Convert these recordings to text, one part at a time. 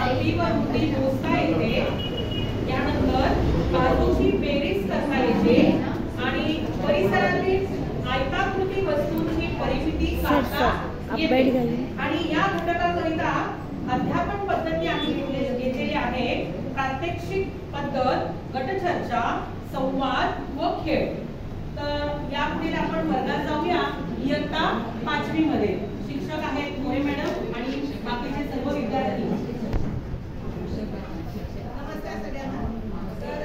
लांबी व रुंदी मोजता येते. यानंतर बाजूची बेरीज करता येते आणि परिसरातील आयताकृती वस्तूंची परिमिती काढता येते. आणि या घटकाकरिता अध्यापन पद्धती आम्ही घेतलेली आहे. प्रात्यक्षिक पद्धत, गटचर्चा, संवाद व खेळ. तर यापुढे आपण वर्गात जाऊया. इयत्ता 5वी मध्ये शिक्षक आहेत मोरे मॅडम आणि बाकीचे सर्व विद्यार्थी. नमस्कार सगळ्यांना. तर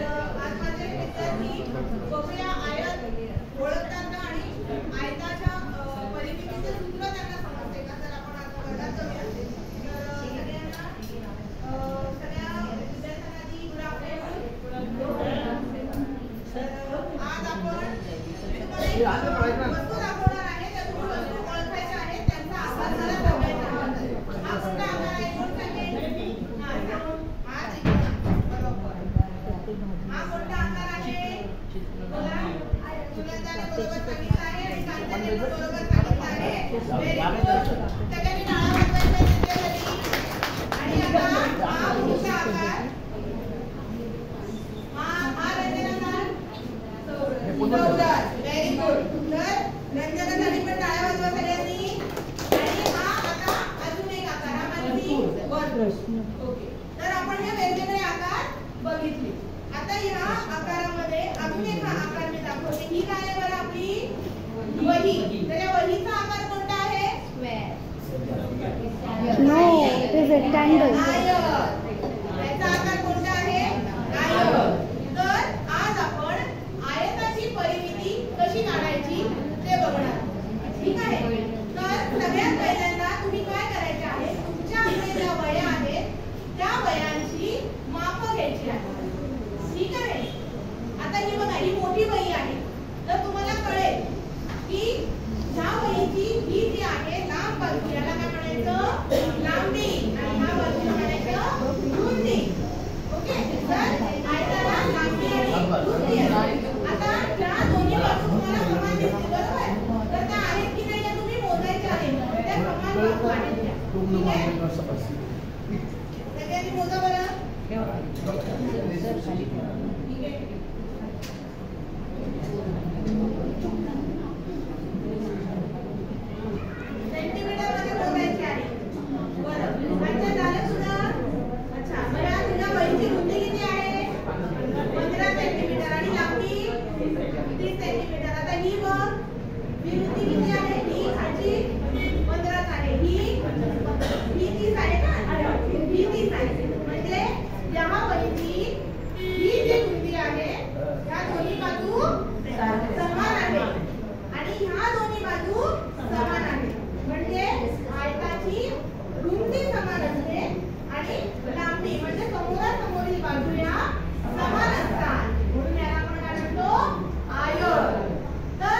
आज माझे विद्यार्थी बघूया आयत ओळखताना आणि आयताच्या परिमितीचे सूत्र त्यांना समजते का. तर आपण आता वर्गात जाऊया. तर सगळ्यांना सगळ्या विद्यार्थ्यांना गुड आफ्टरनून. आज आपण वस्तू दाखवणार आहे. त्या तुम्ही वस्तू ओळखायच्या आहेत, त्यांचा आकार मला सांगायचा आहे. हा कोणता आकार आहे कोण सांगेल. हा कोणता आकार आहे बोला. सुगंधाने बरोबर सांगितलं आहे आणि कांताने बरोबर सांगितलं आहे. Very good. सगळ्यांनी टाळ्या वाजवायच्या त्यांच्यासाठी. आणि आता हा पुढचा आकार हा रंजनाचा चौरस. Very good. तर रंजनासाठी पण टाळ्या वाजवा सगळ्यांनी. आणि हा आता अजून एक आकार हा म्हणजे वर्तुळ. ओके. तर आपण हे वेगवेगळे आकार बघितले. आता या आकारामध्ये अजून एक आकार मी दाखवते. ही काय आहे बरं आपली वही. तर या वहीचा आकार कोणता आहे. No it is rectangle. याचा आकार कोणता आहे आयत. तर आज आपण आयताची परिमिती कशी काढायची ते बघणार. ठीक आहे. तर सगळ्यात पहिल्यांदा तुम्ही काय करायचे आहे, तुमच्याकडे ज्या वह्या आहेत त्या वह्यांची माप घ्यायची आहे. ठीक आहे. आता ही बघा ही मोठी वही आहे. तर तुम्हाला कळेल की ह्या वहीची ही जी आहे लांब बाजू याला काय म्हणायचं लांबी आणि ह्या बाजूला म्हणायचं रुंदी. ओके. तर आयताला लांबी आणि रुंदी आहे. आता त्या दोन्ही बाजू तुम्हाला समान दिसतील बरोबर. तर त्या आहेत की नाही तुम्ही मोजायच्या आहेत. त्या समान बाजू आहेत त्या. ठीक आहे. सगळ्यांनी मोजा बरं. सेंटीमीटर मध्ये मोजायचे आहे. बरं. अच्छा झालं तुझं. अच्छा बरं. तुझ्या वहीची रुंदी किती आहे 15 सेंटीमीटर आणि लांबी 30 सेंटीमीटर. आता ही बघ ही रुंदी किती आहे. ही खालची 15 आहे. ही 30 आहे ना. ही 30 आहे. म्हणजे या वहीची ही जी रुंदी आहे या दोन्ही बाजू समान आहे आणि ह्या दोन्ही बाजू समान आहे. म्हणजे आयताची रुंदी समान असते आणि लांबी म्हणजे समोरासमोरील बाजू या समान असतात. म्हणून याला आपण काय म्हणतो आयत. तर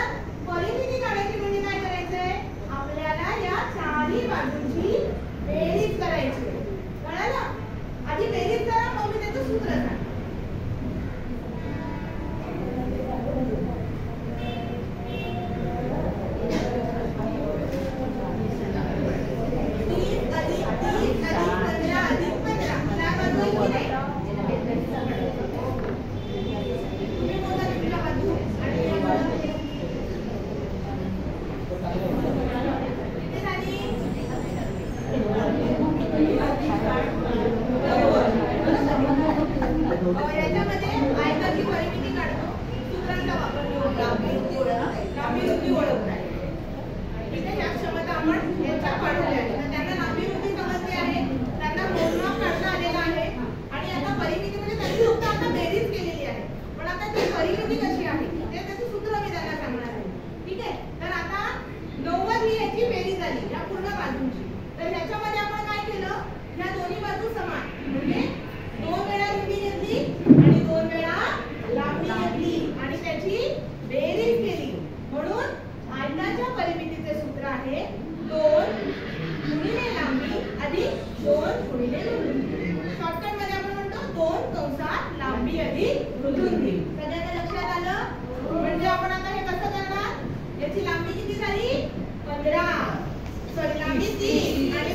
परिमिती काढायची म्हणजे काय करायचंय आपल्याला या चारही बाजूंची बेरीज करायची. कळलं. आधी बेरीज करा मग मी त्याचं सूत्र सांगते. याच्यामध्ये आयताची परिमिती काढतो. सूत्रांचा वापर करून लांबी रुंदी ओळखता. ठीक आहे. या क्षमता आपण यांच्या काढल्या आहेत. तर त्यांना लांबी रुंदी समजली आहे. त्यांना मोजमाप काढता आलेला आहे. आणि आता परिमिती म्हणजे त्यांनी फक्त आता बेरीज केलेली आहे. पण आता ती परिमिती कशी आहे ते त्याचं सूत्र मी त्यांना सांगणार आहे. ठीक आहे. तर आता 90 ही याची बेरीज झाली या पूर्ण बाजूंची. तर ह्याच्यामध्ये आपण काय केलं ह्या दोन्ही बाजू समान म्हणजे 2 वेळा रुंदी घेतली आणि 2 वेळा लांबी घेतली आणि त्याची बेरीज केली. म्हणून आयताच्या परिमितीचे सूत्र आहे 2 गुणिले लांबी अधिक 2 गुणिले रुंदी. शॉर्टकट मध्ये आपण म्हणतो 2 कंसात लांबी अधिक रुंदी. सगळ्यांना लक्षात आलं. म्हणजे आपण आता हे कसं करणार. याची लांबी किती झाली 15 सॉरी लांबी 30 आणि